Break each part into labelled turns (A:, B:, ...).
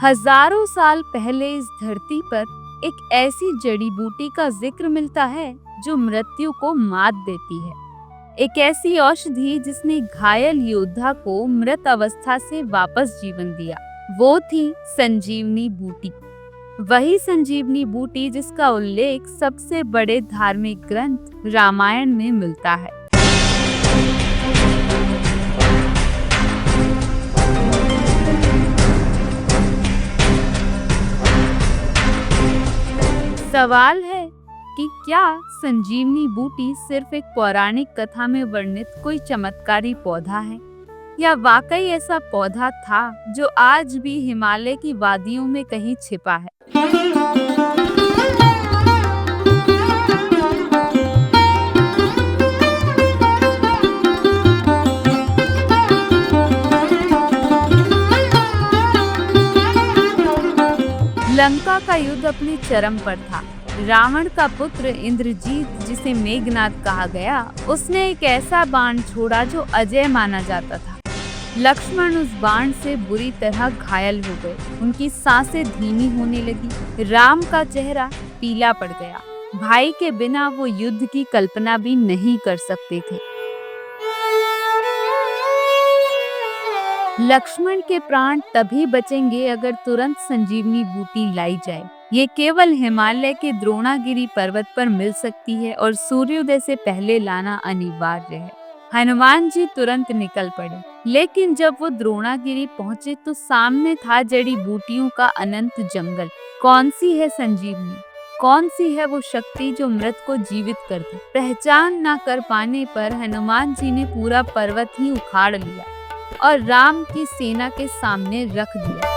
A: हजारों साल पहले इस धरती पर एक ऐसी जड़ी बूटी का जिक्र मिलता है जो मृत्यु को मात देती है। एक ऐसी औषधि जिसने घायल योद्धा को मृत अवस्था से वापस जीवन दिया। वो थी संजीवनी बूटी। वही संजीवनी बूटी जिसका उल्लेख सबसे बड़े धार्मिक ग्रंथ रामायण में मिलता है। सवाल है कि क्या संजीवनी बूटी सिर्फ एक पौराणिक कथा में वर्णित कोई चमत्कारी पौधा है, या वाकई ऐसा पौधा था जो आज भी हिमालय की वादियों में कहीं छिपा है। लंका का युद्ध अपने चरम पर था। रावण का पुत्र इंद्रजीत, जिसे मेघनाद कहा गया, उसने एक ऐसा बाण छोड़ा जो अजय माना जाता था। लक्ष्मण उस बाण से बुरी तरह घायल हो गए। उनकी सांसें धीमी होने लगी। राम का चेहरा पीला पड़ गया। भाई के बिना वो युद्ध की कल्पना भी नहीं कर सकते थे। लक्ष्मण के प्राण तभी बचेंगे अगर तुरंत संजीवनी बूटी लाई जाए। ये केवल हिमालय के द्रोणागिरी पर्वत पर मिल सकती है और सूर्योदय से पहले लाना अनिवार्य है। हनुमान जी तुरंत निकल पड़े, लेकिन जब वो द्रोणागिरी पहुंचे तो सामने था जड़ी बूटियों का अनंत जंगल। कौन सी है संजीवनी? कौन सी है वो शक्ति जो मृत को जीवित कर दे? पहचान न कर पाने पर हनुमान जी ने पूरा पर्वत ही उखाड़ लिया और राम की सेना के सामने रख दिया।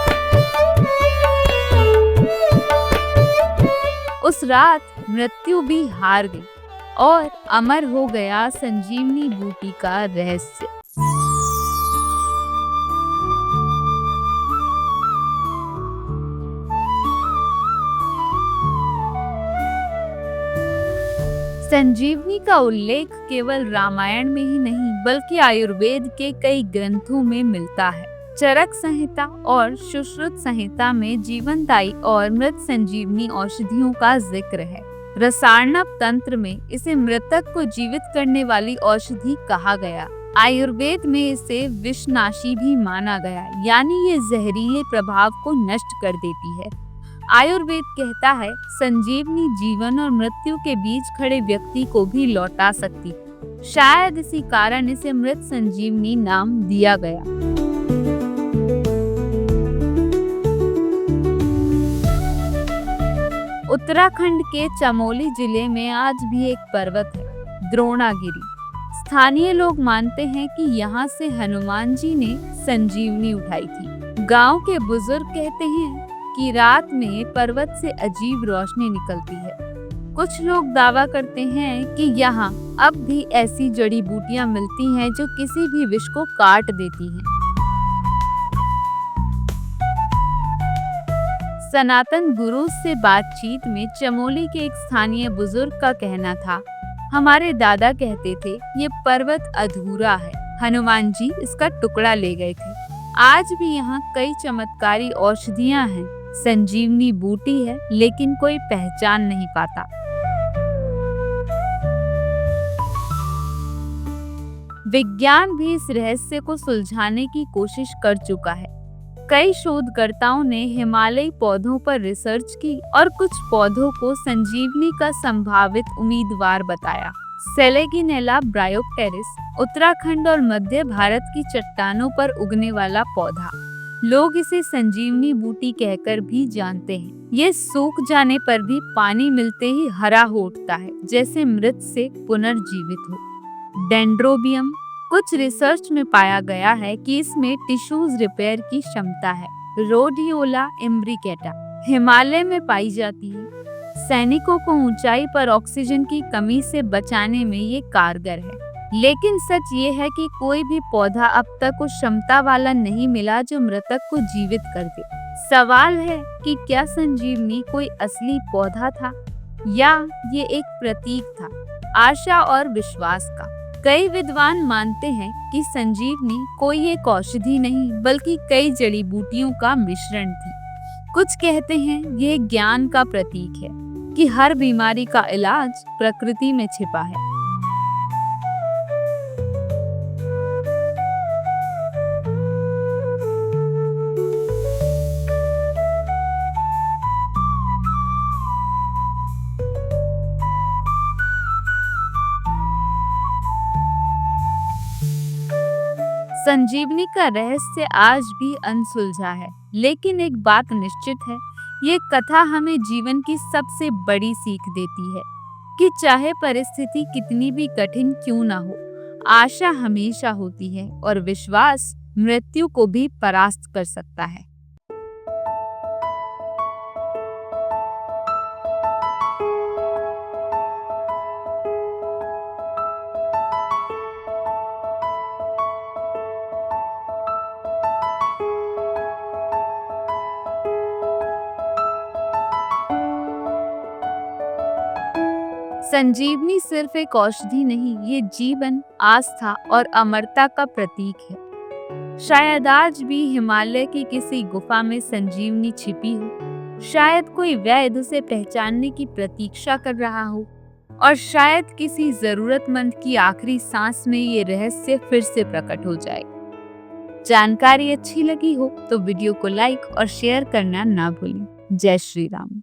A: उस रात मृत्यु भी हार गई और अमर हो गया संजीवनी बूटी का रहस्य। संजीवनी का उल्लेख केवल रामायण में ही नहीं बल्कि आयुर्वेद के कई ग्रंथों में मिलता है। चरक संहिता और सुश्रुत संहिता में जीवनदायी और मृत संजीवनी औषधियों का जिक्र है। रसायनक तंत्र में इसे मृतक को जीवित करने वाली औषधि कहा गया। आयुर्वेद में इसे विषनाशी भी माना गया, यानी ये जहरीले प्रभाव को नष्ट कर देती है। आयुर्वेद कहता है संजीवनी जीवन और मृत्यु के बीच खड़े व्यक्ति को भी लौटा सकती। शायद इसी कारण इसे मृत संजीवनी नाम दिया गया। उत्तराखंड के चमोली जिले में आज भी एक पर्वत है, द्रोणागिरी। स्थानीय लोग मानते हैं कि यहाँ से हनुमान जी ने संजीवनी उठाई थी। गांव के बुजुर्ग कहते हैं कि रात में पर्वत से अजीब रोशनी निकलती है। कुछ लोग दावा करते हैं कि यहाँ अब भी ऐसी जड़ी बूटियां मिलती हैं जो किसी भी विष को काट देती हैं। सनातन गुरु से बातचीत में चमोली के एक स्थानीय बुजुर्ग का कहना था, हमारे दादा कहते थे ये पर्वत अधूरा है, हनुमान जी इसका टुकड़ा ले गए थे। आज भी यहाँ कई चमत्कारी औषधियां हैं। संजीवनी बूटी है लेकिन कोई पहचान नहीं पाता। विज्ञान भी इस रहस्य को सुलझाने की कोशिश कर चुका है। कई शोधकर्ताओं ने हिमालयी पौधों पर रिसर्च की और कुछ पौधों को संजीवनी का संभावित उम्मीदवार बताया। सेलेगिनेला ब्रायोप्टेरिस उत्तराखंड और मध्य भारत की चट्टानों पर उगने वाला पौधा। लोग इसे संजीवनी बूटी कहकर भी जानते हैं। ये सूख जाने पर भी पानी मिलते ही हरा हो उठता है, जैसे मृत से पुनर्जीवित हो। डेंड्रोबियम, कुछ रिसर्च में पाया गया है कि इसमें टिश्यूज रिपेयर की क्षमता है। रोडियोला इम्ब्रिकेटा हिमालय में पाई जाती है। सैनिकों को ऊंचाई पर ऑक्सीजन की कमी से बचाने में ये कारगर है। लेकिन सच ये है कि कोई भी पौधा अब तक उस क्षमता वाला नहीं मिला जो मृतक को जीवित कर दे। सवाल है कि क्या संजीवनी कोई असली पौधा था या ये एक प्रतीक था, आशा और विश्वास का। कई विद्वान मानते हैं कि संजीवनी कोई एक औषधि नहीं बल्कि कई जड़ी बूटियों का मिश्रण थी। कुछ कहते हैं यह ज्ञान का प्रतीक है कि हर बीमारी का इलाज प्रकृति में छिपा है। संजीवनी का रहस्य आज भी अनसुलझा है, लेकिन एक बात निश्चित है, ये कथा हमें जीवन की सबसे बड़ी सीख देती है कि चाहे परिस्थिति कितनी भी कठिन क्यों ना हो, आशा हमेशा होती है और विश्वास मृत्यु को भी परास्त कर सकता है। संजीवनी सिर्फ एक औषधि नहीं, ये जीवन, आस्था और अमरता का प्रतीक है। शायद आज भी हिमालय की किसी गुफा में संजीवनी छिपी हो, शायद कोई वैद्य उसे पहचानने की प्रतीक्षा कर रहा हो, और शायद किसी जरूरतमंद की आखिरी सांस में ये रहस्य फिर से प्रकट हो जाए। जानकारी अच्छी लगी हो तो वीडियो को लाइक और शेयर करना ना भूलें। जय श्री राम।